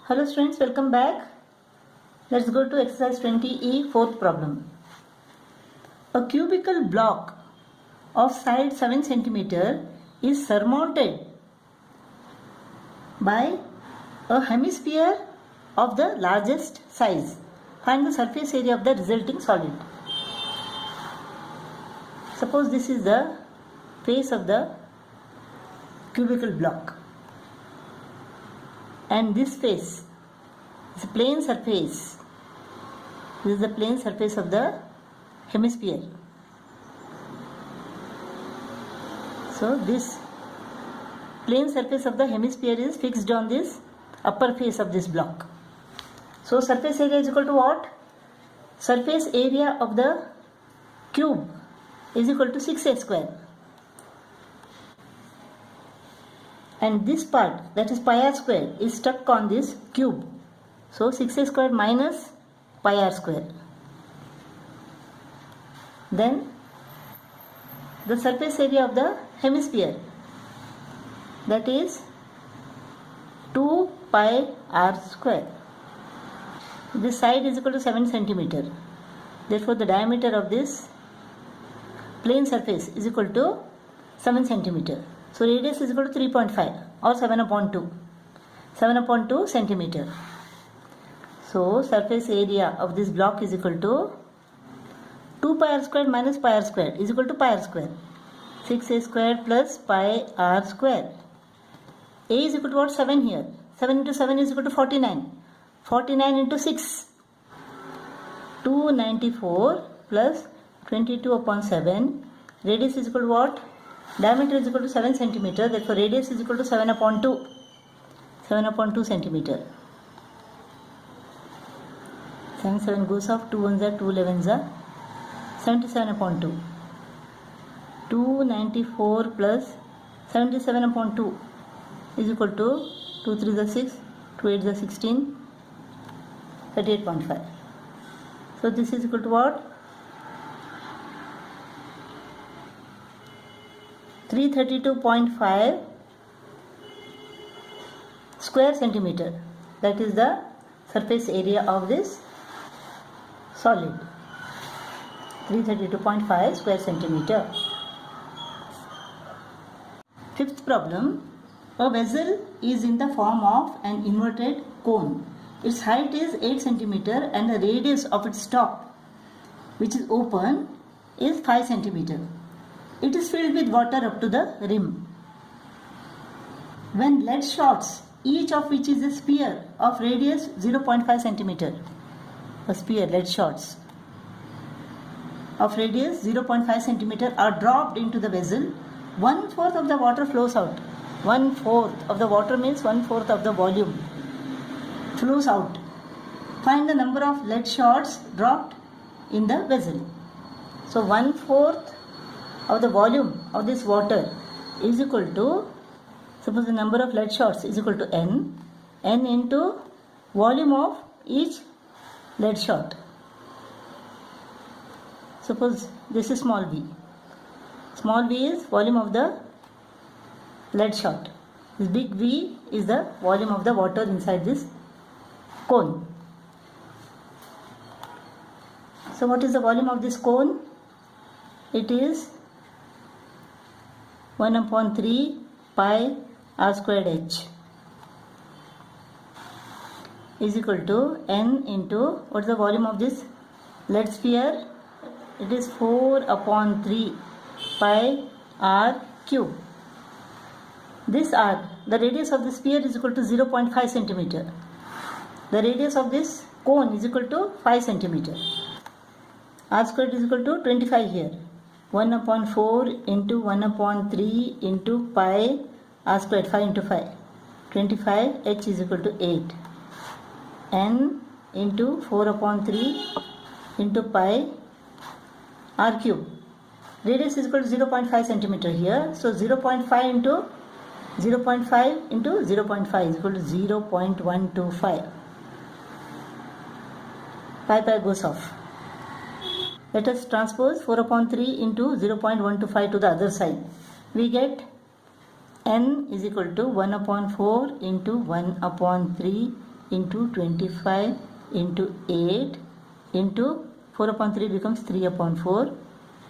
Hello students, welcome back. Let's go to exercise 20E, fourth problem. A cubical block of side 7 cm is surmounted by a hemisphere of the largest size. Find the surface area of the resulting solid. Suppose this is the face of the cubical block, and this face is a plane surface. This is the plane surface of the hemisphere. So this plane surface of the hemisphere is fixed on this upper face of this block. So surface area is equal to what? Surface area of the cube is equal to 6a square. And this part, that is pi r square, is stuck on this cube. So 6a square minus pi r square. Then the surface area of the hemisphere, that is 2 pi r square. This side is equal to 7 cm. Therefore the diameter of this plane surface is equal to 7 cm. So radius is equal to 3.5 or 7 upon 2. 7 upon 2 centimeter. So surface area of this block is equal to 2 pi r square minus pi r square is equal to pi r square. 6a square plus pi r square. A is equal to what? 7 here. 7 into 7 is equal to 49. 49 into 6. 294 plus 22 upon 7. Radius is equal to what? Diameter is equal to 7 cm. Therefore radius is equal to 7 upon 2. 7 upon 2 cm. 7 7 goes off. 2 1s are 2 11s are 77 upon 2. 294 plus 77 upon 2 is equal to 2 3 is 6, 2 8 is 16, 38.5. So this is equal to what? 332.5 square centimeter. That is the surface area of this solid. 332.5 square centimeter. Fifth problem. A vessel is in the form of an inverted cone. Its height is 8 cm and the radius of its top, which is open, is 5 cm. It is filled with water up to the rim. When lead shots, each of which is a sphere of radius 0.5 cm, a sphere, lead shots of radius 0.5 cm are dropped into the vessel, 1/4 of the water flows out. 1/4 of the water means 1/4 of the volume flows out. Find the number of lead shots dropped in the vessel. So 1/4 of the volume of this water is equal to, suppose the number of lead shots is equal to n into volume of each lead shot. Suppose this is small v. Small v is volume of the lead shot. This big V is the volume of the water inside this cone. So what is the volume of this cone? It is 1 upon 3 pi r squared h is equal to n into, what is the volume of this lead sphere? It is 4 upon 3 pi r cube. This r, the radius of the sphere is equal to 0.5 cm. The radius of this cone is equal to 5 cm. R squared is equal to 25 here. 1 upon 4 into 1 upon 3 into pi r squared, 5 into 5. 25, h is equal to 8. N into 4 upon 3 into pi r cube. Radius is equal to 0.5 cm here. So 0.5 into 0.5 into 0.5 is equal to 0.125. Pi goes off. Let us transpose 4 upon 3 into 0.125 to the other side. We get n is equal to 1 upon 4 into 1 upon 3 into 25 into 8 into 4 upon 3 becomes 3 upon 4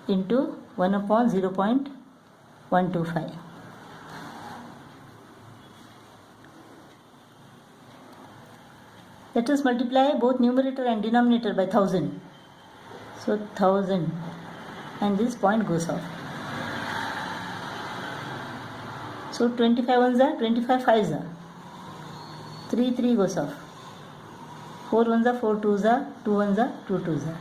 into 1 upon 0.125. Let us multiply both numerator and denominator by 1000. So 1000, and this point goes off. So 25 ones are 25 fives are 3 goes off. 4 ones are 4 twos are 2 ones are 2 twos are.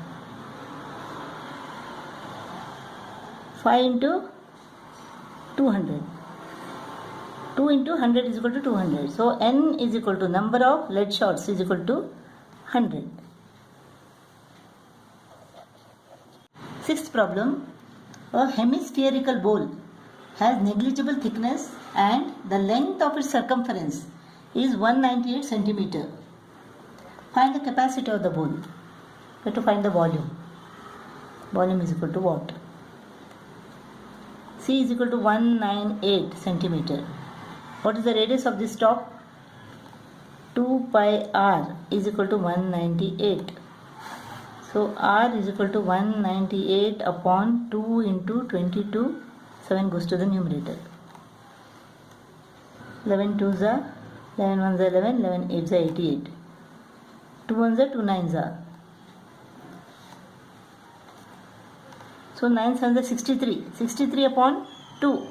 5 into 200. 2 into 100 is equal to 200. So n is equal to number of lead shots is equal to 100. Sixth problem. A hemispherical bowl has negligible thickness and the length of its circumference is 198 centimeter. Find the capacity of the bowl. We have to find the volume. Volume is equal to what? C is equal to 198 centimeter. What is the radius of this top? 2 pi r is equal to 198. So r is equal to 198 upon 2 into 22. 7 goes to the numerator. 11 twos are 11 ones are 11, 11 eights are 88. 2 ones are 2 nines are. So 9 sevens are 63. 63 upon 2.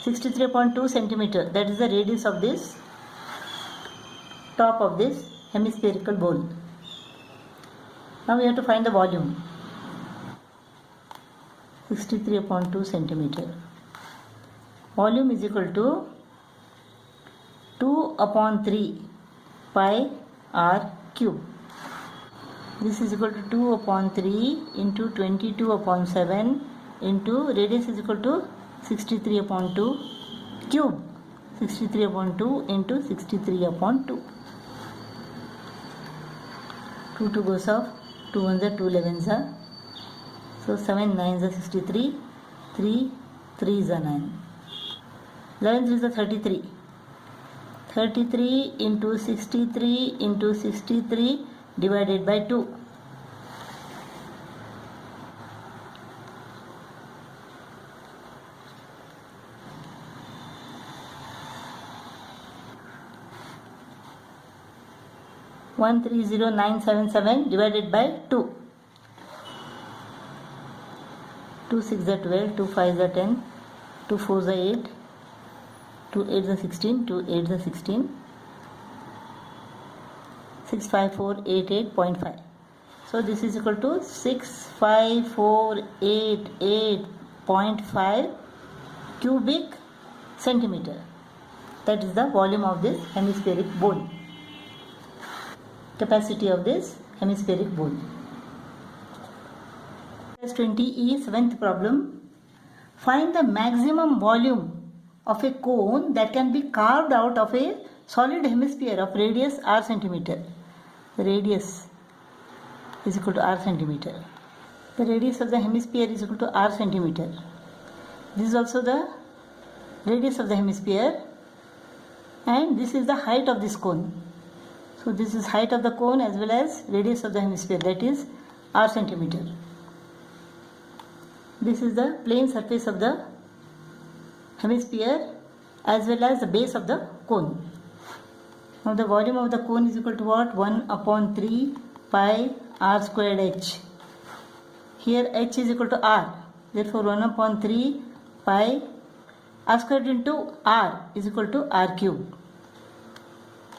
63 upon 2 centimeter. That is the radius of this top of this hemispherical bowl. Now we have to find the volume. 63 upon 2 centimeter. Volume is equal to 2 upon 3 pi r cube. This is equal to 2 upon 3 into 22 upon 7 into radius is equal to 63 upon 2 cube. 63 upon 2 into 63 upon 2. 2 goes off. 2 ones are 2 11s are. So 7 nines are 63. 3 3s are 9. 11 3s are 33. 33 into 63 into 63 divided by 2. One 130,977 divided by 2. 2 6 are 12, 2 5 are 10, 2 4 are 8, 2 8 are 16, 2 8 are 16, 65488.5. So this is equal to 65488.5 cubic centimeter. That is the volume of this hemispheric bowl. Capacity of this hemispheric bowl. 20E, 7th problem. Find the maximum volume of a cone that can be carved out of a solid hemisphere of radius r centimeter. The radius is equal to r centimeter. The radius of the hemisphere is equal to r centimeter. This is also the radius of the hemisphere, and this is the height of this cone. So this is height of the cone as well as radius of the hemisphere, that is r centimeter. This is the plane surface of the hemisphere as well as the base of the cone. Now the volume of the cone is equal to what? 1 upon 3 pi r squared h. Here h is equal to r. Therefore 1 upon 3 pi r squared into r is equal to r cube.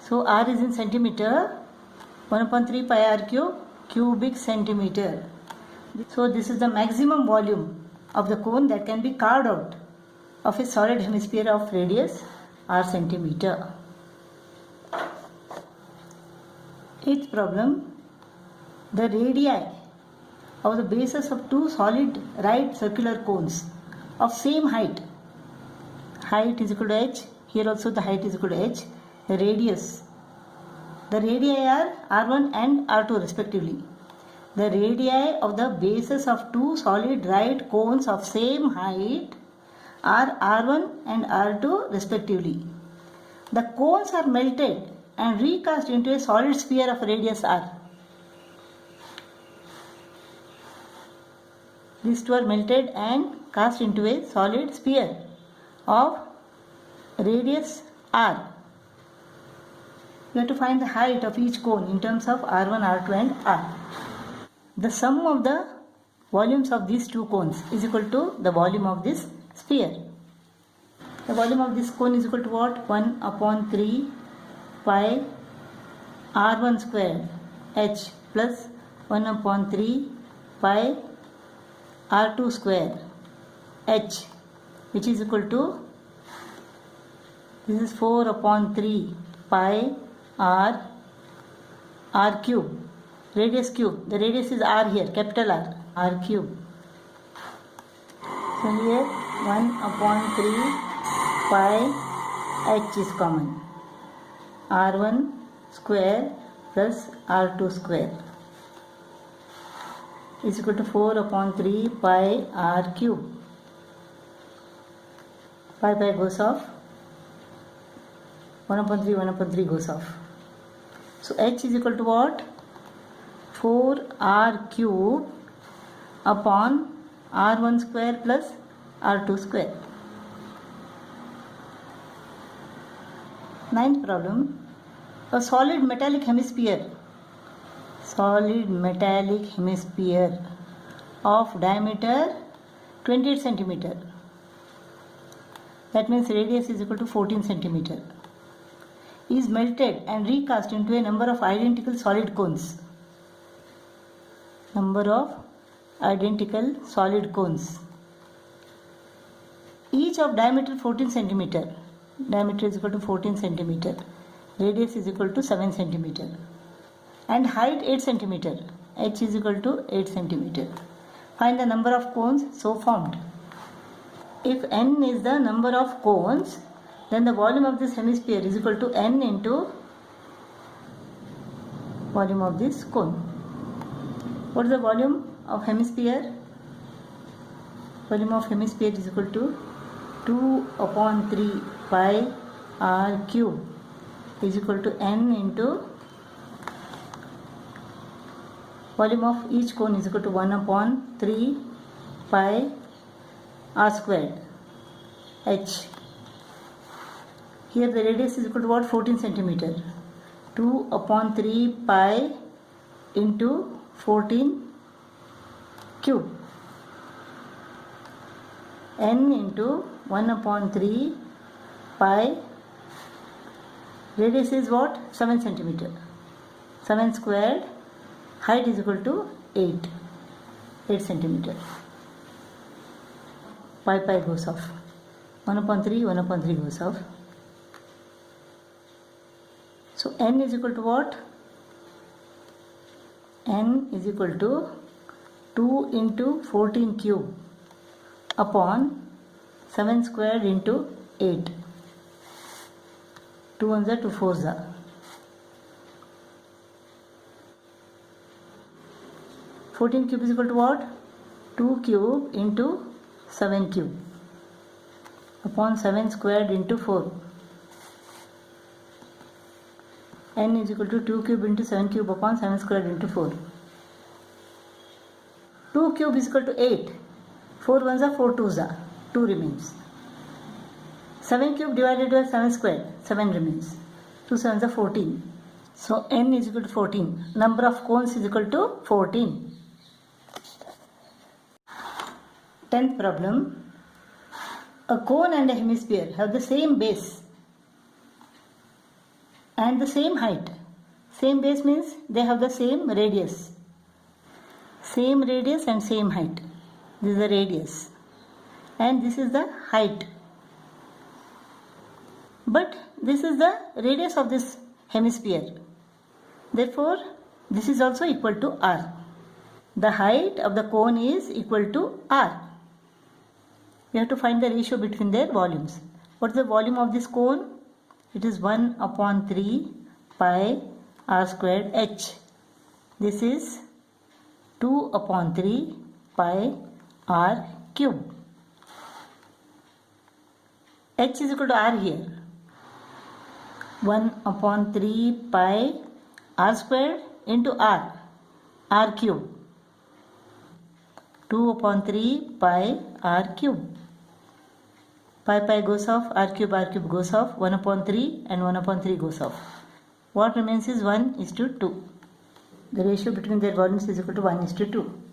So r is in centimeter. 1 upon 3 pi r cube cubic centimeter. So this is the maximum volume of the cone that can be carved out of a solid hemisphere of radius r centimeter. 8th problem. The radii of the bases of two solid right circular cones of same height. Height is equal to h. Here also the height is equal to h. The radius. The radii are r1 and r2 respectively. The radii of the bases of two solid right cones of same height are r1 and r2 respectively. The cones are melted and recast into a solid sphere of radius r. These two are melted and cast into a solid sphere of radius r. You have to find the height of each cone in terms of r1, r2 and r. The sum of the volumes of these two cones is equal to the volume of this sphere. The volume of this cone is equal to what? 1 upon 3 pi r1 square h plus 1 upon 3 pi r2 square h, which is equal to, this is 4 upon 3 pi r cube, radius cube. The radius is r here, capital R cube. So here 1 upon 3 pi h is common. r1 square plus r2 square is equal to 4 upon 3 pi r cube. Pi goes off. 1 upon 3 goes off. So h is equal to what? 4r cube upon r1 square plus r2 square. Ninth problem. A solid metallic hemisphere of diameter 28 centimeter. That means radius is equal to 14 centimeter. Is melted and recast into a number of identical solid cones. Each of diameter 14 centimeter. Diameter is equal to 14 centimeter. Radius is equal to 7 centimeter. And height 8 centimeter. H is equal to 8 centimeter. Find the number of cones so formed. If n is the number of cones, then the volume of this hemisphere is equal to n into volume of this cone. What is the volume of hemisphere? Volume of hemisphere is equal to 2 upon 3 pi r cube is equal to n into volume of each cone is equal to 1 upon 3 pi r squared h. Here the radius is equal to what? 14 centimeter. 2 upon 3 pi into 14 cube. N into 1 upon 3 pi. Radius is what? 7 centimeter. 7 squared. Height is equal to 8 centimeter. Pi goes off. 1 upon 3 goes off. So n is equal to what? N is equal to 2 into 14 cube upon 7 squared into 8. 2 ones are 2 fours are. 14 cube is equal to what? 2 cube into 7 cube upon 7 squared into 4. N is equal to 2 cube into 7 cube upon 7 squared into 4. 2 cube is equal to 8. 4 ones are 4 twos are. 2 remains. 7 cube divided by 7 squared. 7 remains. 2 sevens are 14. So n is equal to 14. Number of cones is equal to 14. 10th problem. A cone and a hemisphere have the same base and the same height. Same base means they have the same radius. Same radius and same height. This is the radius. And this is the height. But this is the radius of this hemisphere. Therefore, this is also equal to r. The height of the cone is equal to r. We have to find the ratio between their volumes. What is the volume of this cone? It is 1 upon 3 pi r squared h. This is 2 upon 3 pi r cube. H is equal to r here. 1 upon 3 pi r squared into r cube. 2 upon 3 pi r cube. Pi goes off, r cube goes off, 1 upon 3 and 1 upon 3 goes off. What remains is 1:2. The ratio between their volumes is equal to 1:2.